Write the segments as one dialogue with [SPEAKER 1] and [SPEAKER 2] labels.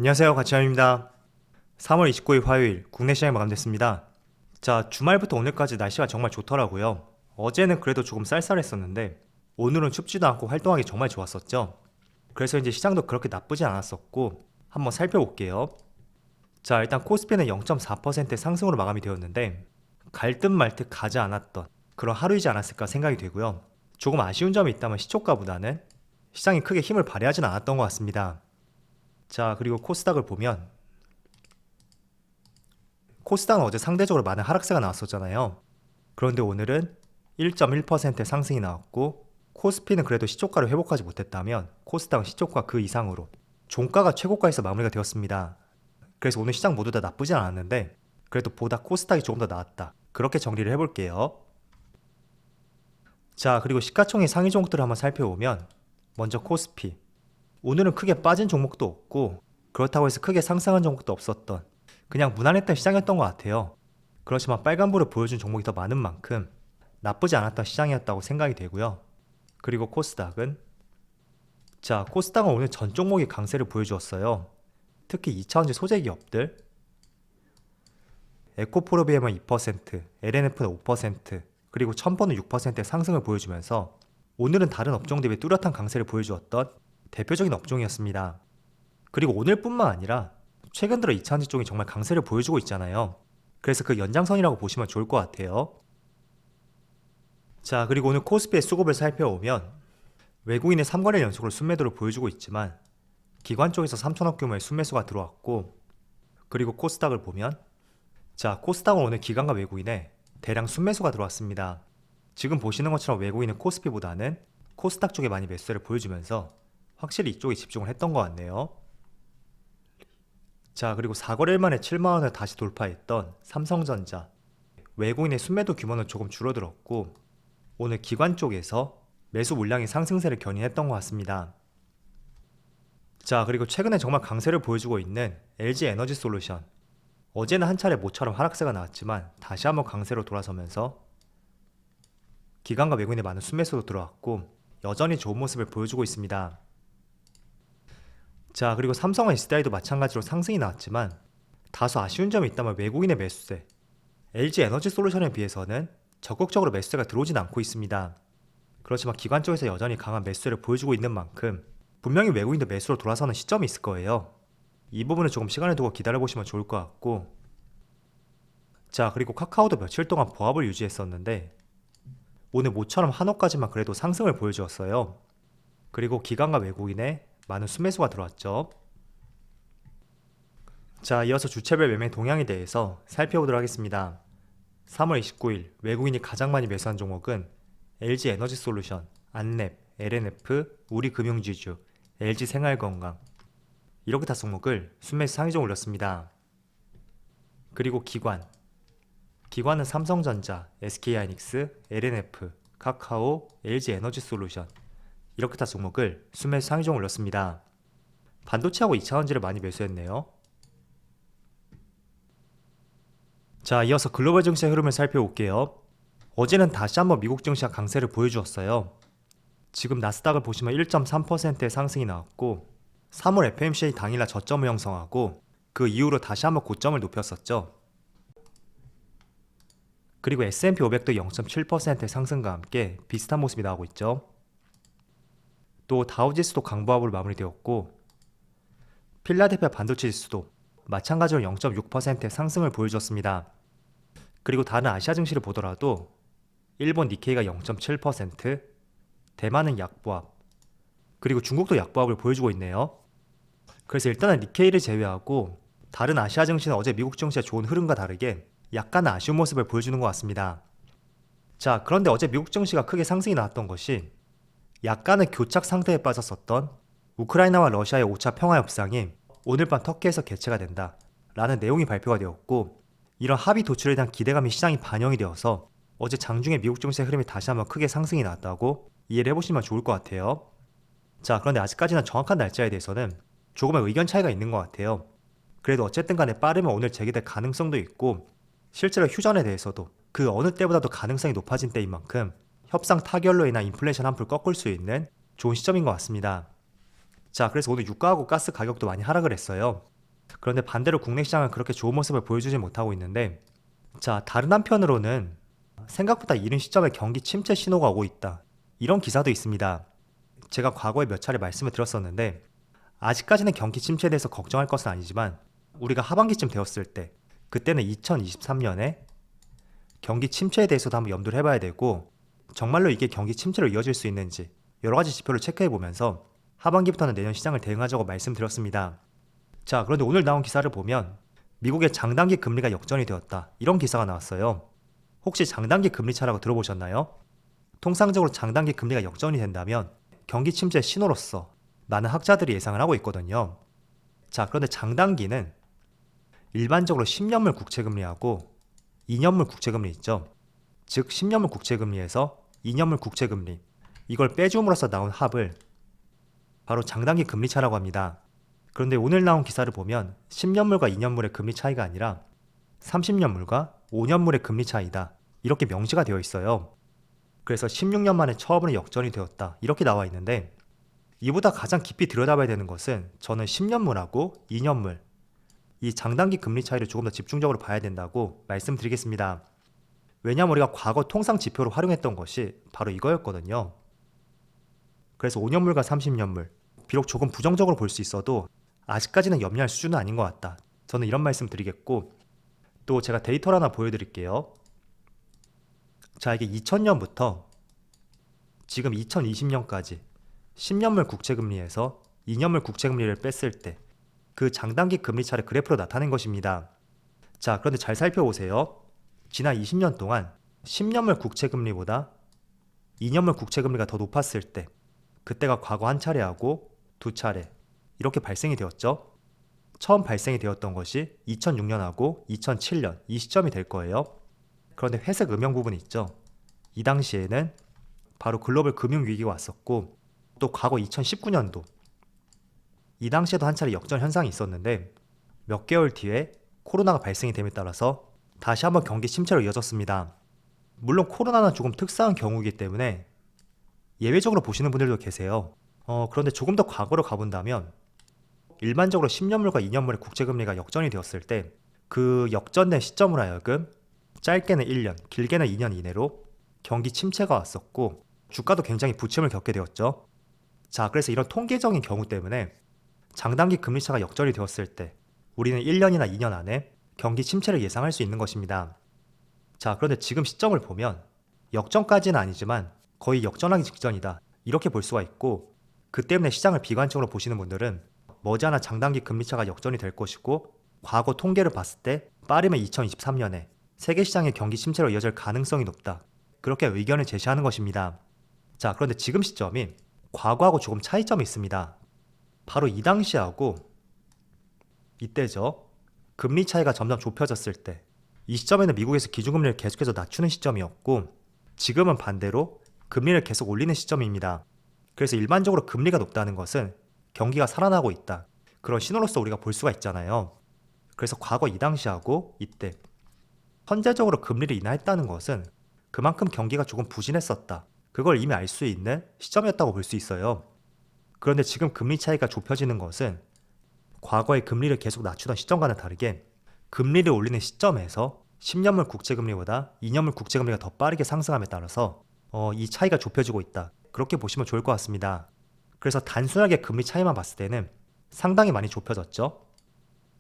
[SPEAKER 1] 안녕하세요, 가치현입니다. 3월 29일 화요일 국내 시장이 마감됐습니다. 자, 주말부터 오늘까지 날씨가 정말 좋더라고요. 어제는 그래도 조금 쌀쌀했었는데 오늘은 춥지도 않고 활동하기 정말 좋았었죠. 그래서 이제 시장도 그렇게 나쁘지 않았었고 한번 살펴볼게요. 자, 일단 코스피는 0.4% 상승으로 마감이 되었는데 갈 듯 말 듯 가지 않았던 그런 하루이지 않았을까 생각이 되고요. 조금 아쉬운 점이 있다면 시초가보다는 시장이 크게 힘을 발휘하진 않았던 것 같습니다. 자, 그리고 코스닥을 보면 코스닥은 어제 상대적으로 많은 하락세가 나왔었잖아요. 그런데 오늘은 1.1% 상승이 나왔고 코스피는 그래도 시초가를 회복하지 못했다면 코스닥은 시초가 그 이상으로 종가가 최고가에서 마무리가 되었습니다. 그래서 오늘 시장 모두 다 나쁘진 않았는데 그래도 보다 코스닥이 조금 더 나았다, 그렇게 정리를 해볼게요. 자, 그리고 시가총액 상위 종목들을 한번 살펴보면 먼저 코스피, 오늘은 크게 빠진 종목도 없고 그렇다고 해서 크게 상승한 종목도 없었던 그냥 무난했던 시장이었던 것 같아요. 그렇지만 빨간불을 보여준 종목이 더 많은 만큼 나쁘지 않았던 시장이었다고 생각이 되고요. 그리고 코스닥은, 자, 코스닥은 오늘 전 종목이 강세를 보여주었어요. 특히 2차전지 소재 기업들, 에코프로비엠은 2%, LNF는 5%, 그리고 첨보는 6%의 상승을 보여주면서 오늘은 다른 업종 대비 뚜렷한 강세를 보여주었던 대표적인 업종이었습니다. 그리고 오늘뿐만 아니라 최근 들어 2차전지 쪽이 정말 강세를 보여주고 있잖아요. 그래서 그 연장선이라고 보시면 좋을 것 같아요. 자, 그리고 오늘 코스피의 수급을 살펴보면 외국인의 3거래일 연속으로 순매도를 보여주고 있지만 기관 쪽에서 3천억 규모의 순매수가 들어왔고, 그리고 코스닥을 보면, 자, 코스닥은 오늘 기관과 외국인의 대량 순매수가 들어왔습니다. 지금 보시는 것처럼 외국인은 코스피보다는 코스닥 쪽에 많이 매수세를 보여주면서 확실히 이쪽에 집중을 했던 것 같네요. 자, 그리고 4거래일 만에 7만원을 다시 돌파했던 삼성전자, 외국인의 순매도 규모는 조금 줄어들었고 오늘 기관 쪽에서 매수 물량이 상승세를 견인했던 것 같습니다. 자, 그리고 최근에 정말 강세를 보여주고 있는 LG에너지솔루션, 어제는 한 차례 모처럼 하락세가 나왔지만 다시 한번 강세로 돌아서면서 기관과 외국인의 많은 순매수도 들어왔고 여전히 좋은 모습을 보여주고 있습니다. 자, 그리고 삼성과 SDI도 마찬가지로 상승이 나왔지만 다소 아쉬운 점이 있다면 외국인의 매수세, LG에너지솔루션에 비해서는 적극적으로 매수세가 들어오진 않고 있습니다. 그렇지만 기관 쪽에서 여전히 강한 매수세를 보여주고 있는 만큼 분명히 외국인도 매수로 돌아서는 시점이 있을 거예요. 이 부분은 조금 시간을 두고 기다려보시면 좋을 것 같고, 자, 그리고 카카오도 며칠 동안 보합을 유지했었는데 오늘 모처럼 한호까지만 그래도 상승을 보여주었어요. 그리고 기관과 외국인의 많은 순매수가 들어왔죠. 자, 이어서 주체별 매매 동향에 대해서 살펴보도록 하겠습니다. 3월 29일 외국인이 가장 많이 매수한 종목은 LG에너지솔루션, 안랩, LNF, 우리금융지주, LG생활건강, 이렇게 다 종목을 순매수 상위종 올렸습니다. 그리고 기관은 삼성전자, SK하이닉스, LNF, 카카오, LG에너지솔루션, 이렇게 다 종목을 순매수 상위종 올렸습니다. 반도체하고 2차전지를 많이 매수했네요. 자, 이어서 글로벌 증시의 흐름을 살펴볼게요. 어제는 다시 한번 미국 증시가 강세를 보여주었어요. 지금 나스닥을 보시면 1.3%의 상승이 나왔고 3월 FMCA 당일날 저점을 형성하고 그 이후로 다시 한번 고점을 높였었죠. 그리고 S&P 500도 0.7%의 상승과 함께 비슷한 모습이 나오고 있죠. 또 다우지수도 강보합으로 마무리되었고 필라델피아 반도체 지수도 마찬가지로 0.6%의 상승을 보여줬습니다. 그리고 다른 아시아 증시를 보더라도 일본 니케이가 0.7%, 대만은 약보합, 그리고 중국도 약보합을 보여주고 있네요. 그래서 일단은 니케이를 제외하고 다른 아시아 증시는 어제 미국 증시의 좋은 흐름과 다르게 약간 아쉬운 모습을 보여주는 것 같습니다. 자, 그런데 어제 미국 증시가 크게 상승이 나왔던 것이 약간의 교착 상태에 빠졌었던 우크라이나와 러시아의 5차 평화협상이 오늘 밤 터키에서 개최가 된다 라는 내용이 발표가 되었고, 이런 합의 도출에 대한 기대감이 시장이 반영이 되어서 어제 장중에 미국 증시의 흐름이 다시 한번 크게 상승이 나왔다고 이해를 해보시면 좋을 것 같아요. 자, 그런데 아직까지는 정확한 날짜에 대해서는 조금의 의견 차이가 있는 것 같아요. 그래도 어쨌든 간에 빠르면 오늘 재개될 가능성도 있고 실제로 휴전에 대해서도 그 어느 때보다도 가능성이 높아진 때인 만큼 협상 타결로 인한 인플레이션 한풀 꺾을 수 있는 좋은 시점인 것 같습니다. 자, 그래서 오늘 유가하고 가스 가격도 많이 하락을 했어요. 그런데 반대로 국내 시장은 그렇게 좋은 모습을 보여주지 못하고 있는데, 자, 다른 한편으로는 생각보다 이른 시점에 경기 침체 신호가 오고 있다, 이런 기사도 있습니다. 제가 과거에 몇 차례 말씀을 드렸었는데, 아직까지는 경기 침체에 대해서 걱정할 것은 아니지만 우리가 하반기쯤 되었을 때, 그때는 2023년에 경기 침체에 대해서도 한번 염두를 해봐야 되고, 정말로 이게 경기 침체로 이어질 수 있는지 여러 가지 지표를 체크해 보면서 하반기부터는 내년 시장을 대응하자고 말씀드렸습니다. 자, 그런데 오늘 나온 기사를 보면 미국의 장단기 금리가 역전이 되었다, 이런 기사가 나왔어요. 혹시 장단기 금리 차라고 들어보셨나요? 통상적으로 장단기 금리가 역전이 된다면 경기 침체 신호로서 많은 학자들이 예상을 하고 있거든요. 자, 그런데 장단기는 일반적으로 10년물 국채금리하고 2년물 국채금리 있죠. 즉 10년물 국채금리에서 2년물 국채금리, 이걸 빼줌으로써 나온 합을 바로 장단기 금리 차라고 합니다. 그런데 오늘 나온 기사를 보면 10년물과 2년물의 금리 차이가 아니라 30년물과 5년물의 금리 차이다, 이렇게 명시가 되어 있어요. 그래서 16년 만에 처음으로 역전이 되었다, 이렇게 나와 있는데, 이보다 가장 깊이 들여다봐야 되는 것은 저는 10년물하고 2년물, 이 장단기 금리 차이를 조금 더 집중적으로 봐야 된다고 말씀드리겠습니다. 왜냐하면 우리가 과거 통상 지표로 활용했던 것이 바로 이거였거든요. 그래서 5년물과 30년물, 비록 조금 부정적으로 볼 수 있어도 아직까지는 염려할 수준은 아닌 것 같다, 저는 이런 말씀 드리겠고, 또 제가 데이터를 하나 보여드릴게요. 자, 이게 2000년부터 지금 2020년까지 10년물 국채금리에서 2년물 국채금리를 뺐을 때 그 장단기 금리 차를 그래프로 나타낸 것입니다. 자, 그런데 잘 살펴보세요. 지난 20년 동안 10년물 국채금리보다 2년물 국채금리가 더 높았을 때, 그때가 과거 한 차례하고 두 차례 이렇게 발생이 되었죠. 처음 발생이 되었던 것이 2006년하고 2007년, 이 시점이 될 거예요. 그런데 회색 음영 부분이 있죠. 이 당시에는 바로 글로벌 금융위기가 왔었고, 또 과거 2019년도, 이 당시에도 한 차례 역전 현상이 있었는데 몇 개월 뒤에 코로나가 발생이 됨에 따라서 다시 한번 경기 침체로 이어졌습니다. 물론 코로나는 조금 특수한 경우이기 때문에 예외적으로 보시는 분들도 계세요. 그런데 조금 더 과거로 가본다면 일반적으로 10년물과 2년물의 국채금리가 역전이 되었을 때 그 역전된 시점으로 하여금 짧게는 1년, 길게는 2년 이내로 경기 침체가 왔었고, 주가도 굉장히 부침을 겪게 되었죠. 자, 그래서 이런 통계적인 경우 때문에 장단기 금리차가 역전이 되었을 때 우리는 1년이나 2년 안에 경기 침체를 예상할 수 있는 것입니다. 자, 그런데 지금 시점을 보면 역전까지는 아니지만 거의 역전하기 직전이다, 이렇게 볼 수가 있고, 그 때문에 시장을 비관적으로 보시는 분들은 머지않아 장단기 금리차가 역전이 될 것이고, 과거 통계를 봤을 때 빠르면 2023년에 세계 시장의 경기 침체로 이어질 가능성이 높다, 그렇게 의견을 제시하는 것입니다. 자, 그런데 지금 시점이 과거하고 조금 차이점이 있습니다. 바로 이 당시하고 이때죠. 금리 차이가 점점 좁혀졌을 때, 이 시점에는 미국에서 기준금리를 계속해서 낮추는 시점이었고, 지금은 반대로 금리를 계속 올리는 시점입니다. 그래서 일반적으로 금리가 높다는 것은 경기가 살아나고 있다, 그런 신호로서 우리가 볼 수가 있잖아요. 그래서 과거 이 당시하고 이때 선제적으로 금리를 인하했다는 것은 그만큼 경기가 조금 부진했었다, 그걸 이미 알 수 있는 시점이었다고 볼 수 있어요. 그런데 지금 금리 차이가 좁혀지는 것은 과거의 금리를 계속 낮추던 시점과는 다르게 금리를 올리는 시점에서 10년물 국채금리보다 2년물 국채금리가 더 빠르게 상승함에 따라서 이 차이가 좁혀지고 있다, 그렇게 보시면 좋을 것 같습니다. 그래서 단순하게 금리 차이만 봤을 때는 상당히 많이 좁혀졌죠.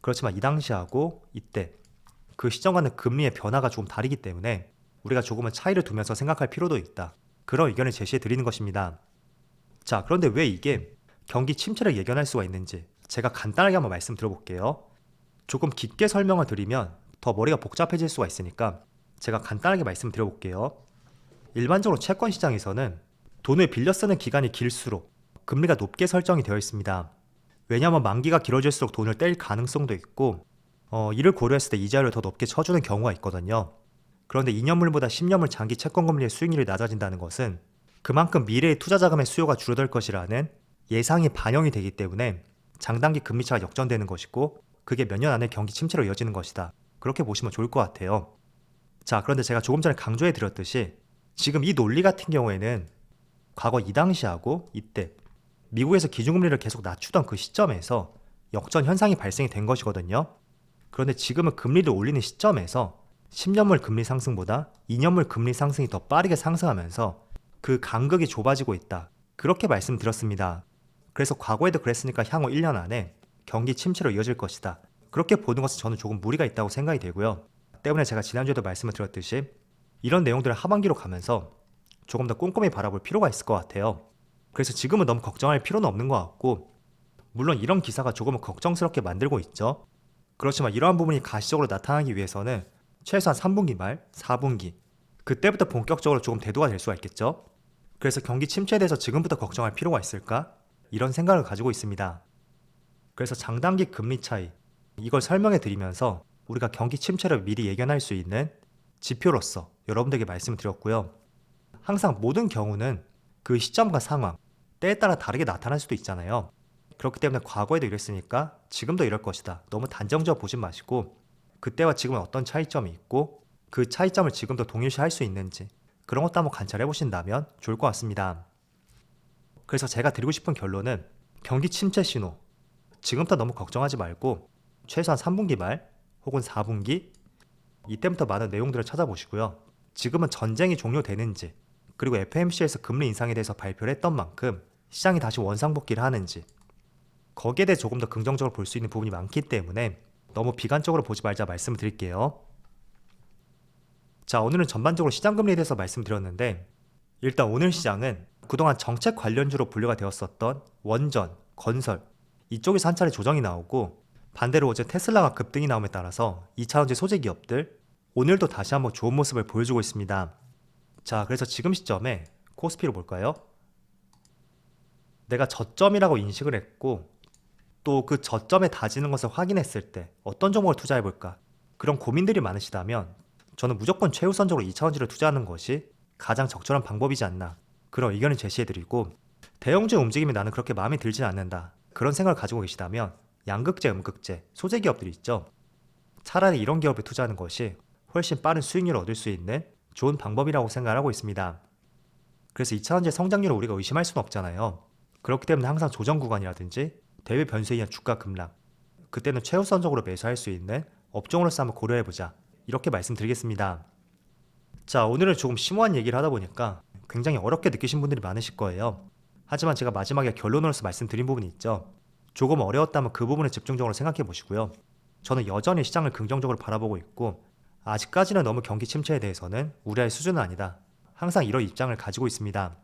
[SPEAKER 1] 그렇지만 이 당시하고 이때 그 시점과는 금리의 변화가 조금 다르기 때문에 우리가 조금은 차이를 두면서 생각할 필요도 있다, 그런 의견을 제시해 드리는 것입니다. 자, 그런데 왜 이게 경기 침체를 예견할 수가 있는지 제가 간단하게 한번 말씀 드려볼게요. 조금 깊게 설명을 드리면 더 머리가 복잡해질 수가 있으니까 제가 간단하게 말씀 드려볼게요. 일반적으로 채권 시장에서는 돈을 빌려 쓰는 기간이 길수록 금리가 높게 설정이 되어 있습니다. 왜냐하면 만기가 길어질수록 돈을 뗄 가능성도 있고, 이를 고려했을 때 이자율을 더 높게 쳐주는 경우가 있거든요. 그런데 2년물보다 10년물 장기 채권 금리의 수익률이 낮아진다는 것은 그만큼 미래의 투자 자금의 수요가 줄어들 것이라는 예상이 반영이 되기 때문에 장단기 금리차가 역전되는 것이고, 그게 몇 년 안에 경기 침체로 이어지는 것이다, 그렇게 보시면 좋을 것 같아요. 자, 그런데 제가 조금 전에 강조해 드렸듯이 지금 이 논리 같은 경우에는 과거 이 당시하고 이때 미국에서 기준금리를 계속 낮추던 그 시점에서 역전 현상이 발생이 된 것이거든요. 그런데 지금은 금리를 올리는 시점에서 10년물 금리 상승보다 2년물 금리 상승이 더 빠르게 상승하면서 그 간극이 좁아지고 있다. 그렇게 말씀드렸습니다. 그래서 과거에도 그랬으니까 향후 1년 안에 경기 침체로 이어질 것이다. 그렇게 보는 것은 저는 조금 무리가 있다고 생각이 되고요. 때문에 제가 지난주에도 말씀을 드렸듯이 이런 내용들을 하반기로 가면서 조금 더 꼼꼼히 바라볼 필요가 있을 것 같아요. 그래서 지금은 너무 걱정할 필요는 없는 것 같고, 물론 이런 기사가 조금은 걱정스럽게 만들고 있죠. 그렇지만 이러한 부분이 가시적으로 나타나기 위해서는 최소한 3분기 말, 4분기 그때부터 본격적으로 조금 대두가 될 수가 있겠죠. 그래서 경기 침체에 대해서 지금부터 걱정할 필요가 있을까? 이런 생각을 가지고 있습니다. 그래서 장단기 금리 차이, 이걸 설명해 드리면서 우리가 경기 침체를 미리 예견할 수 있는 지표로서 여러분들에게 말씀을 드렸고요. 항상 모든 경우는 그 시점과 상황, 때에 따라 다르게 나타날 수도 있잖아요. 그렇기 때문에 과거에도 이랬으니까 지금도 이럴 것이다. 너무 단정지어 보지 마시고 그때와 지금은 어떤 차이점이 있고 그 차이점을 지금도 동일시할 수 있는지 그런 것도 한번 관찰해 보신다면 좋을 것 같습니다. 그래서 제가 드리고 싶은 결론은 경기 침체 신호, 지금부터 너무 걱정하지 말고 최소한 3분기 말 혹은 4분기 이때부터 많은 내용들을 찾아보시고요. 지금은 전쟁이 종료되는지, 그리고 FOMC에서 금리 인상에 대해서 발표를 했던 만큼 시장이 다시 원상복귀를 하는지, 거기에 대해 조금 더 긍정적으로 볼 수 있는 부분이 많기 때문에 너무 비관적으로 보지 말자 말씀을 드릴게요. 자, 오늘은 전반적으로 시장 금리에 대해서 말씀드렸는데, 일단 오늘 시장은 그동안 정책 관련주로 분류가 되었었던 원전, 건설 이쪽에서 한 차례 조정이 나오고, 반대로 어제 테슬라가 급등이 나옴에 따라서 2차전지 소재 기업들 오늘도 다시 한번 좋은 모습을 보여주고 있습니다. 자, 그래서 지금 시점에 코스피로 볼까요? 내가 저점이라고 인식을 했고 또 그 저점에 다지는 것을 확인했을 때 어떤 종목을 투자해볼까, 그런 고민들이 많으시다면 저는 무조건 최우선적으로 2차전지를 투자하는 것이 가장 적절한 방법이지 않나, 그런 의견을 제시해드리고, 대형주의 움직임이 나는 그렇게 마음에 들진 않는다, 그런 생각을 가지고 계시다면 양극재, 음극재, 소재 기업들이 있죠. 차라리 이런 기업에 투자하는 것이 훨씬 빠른 수익률을 얻을 수 있는 좋은 방법이라고 생각하고 있습니다. 그래서 2차전지의 성장률을 우리가 의심할 수는 없잖아요. 그렇기 때문에 항상 조정 구간이라든지 대외 변수에 의한 주가 급락, 그때는 최우선적으로 매수할 수 있는 업종으로서 한번 고려해보자, 이렇게 말씀드리겠습니다. 자, 오늘은 조금 심오한 얘기를 하다 보니까 굉장히 어렵게 느끼신 분들이 많으실 거예요. 하지만 제가 마지막에 결론으로서 말씀드린 부분이 있죠. 조금 어려웠다면 그 부분을 집중적으로 생각해 보시고요. 저는 여전히 시장을 긍정적으로 바라보고 있고 아직까지는 너무 경기 침체에 대해서는 우려할 수준은 아니다, 항상 이런 입장을 가지고 있습니다.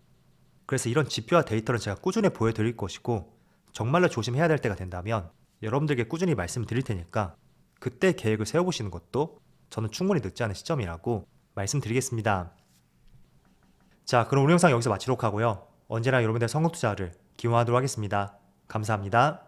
[SPEAKER 1] 그래서 이런 지표와 데이터를 제가 꾸준히 보여드릴 것이고, 정말로 조심해야 될 때가 된다면 여러분들께 꾸준히 말씀드릴 테니까 그때 계획을 세워보시는 것도 저는 충분히 늦지 않은 시점이라고 말씀드리겠습니다. 자, 그럼 오늘 영상 여기서 마치도록 하고요. 언제나 여러분들의 성공 투자를 기원하도록 하겠습니다. 감사합니다.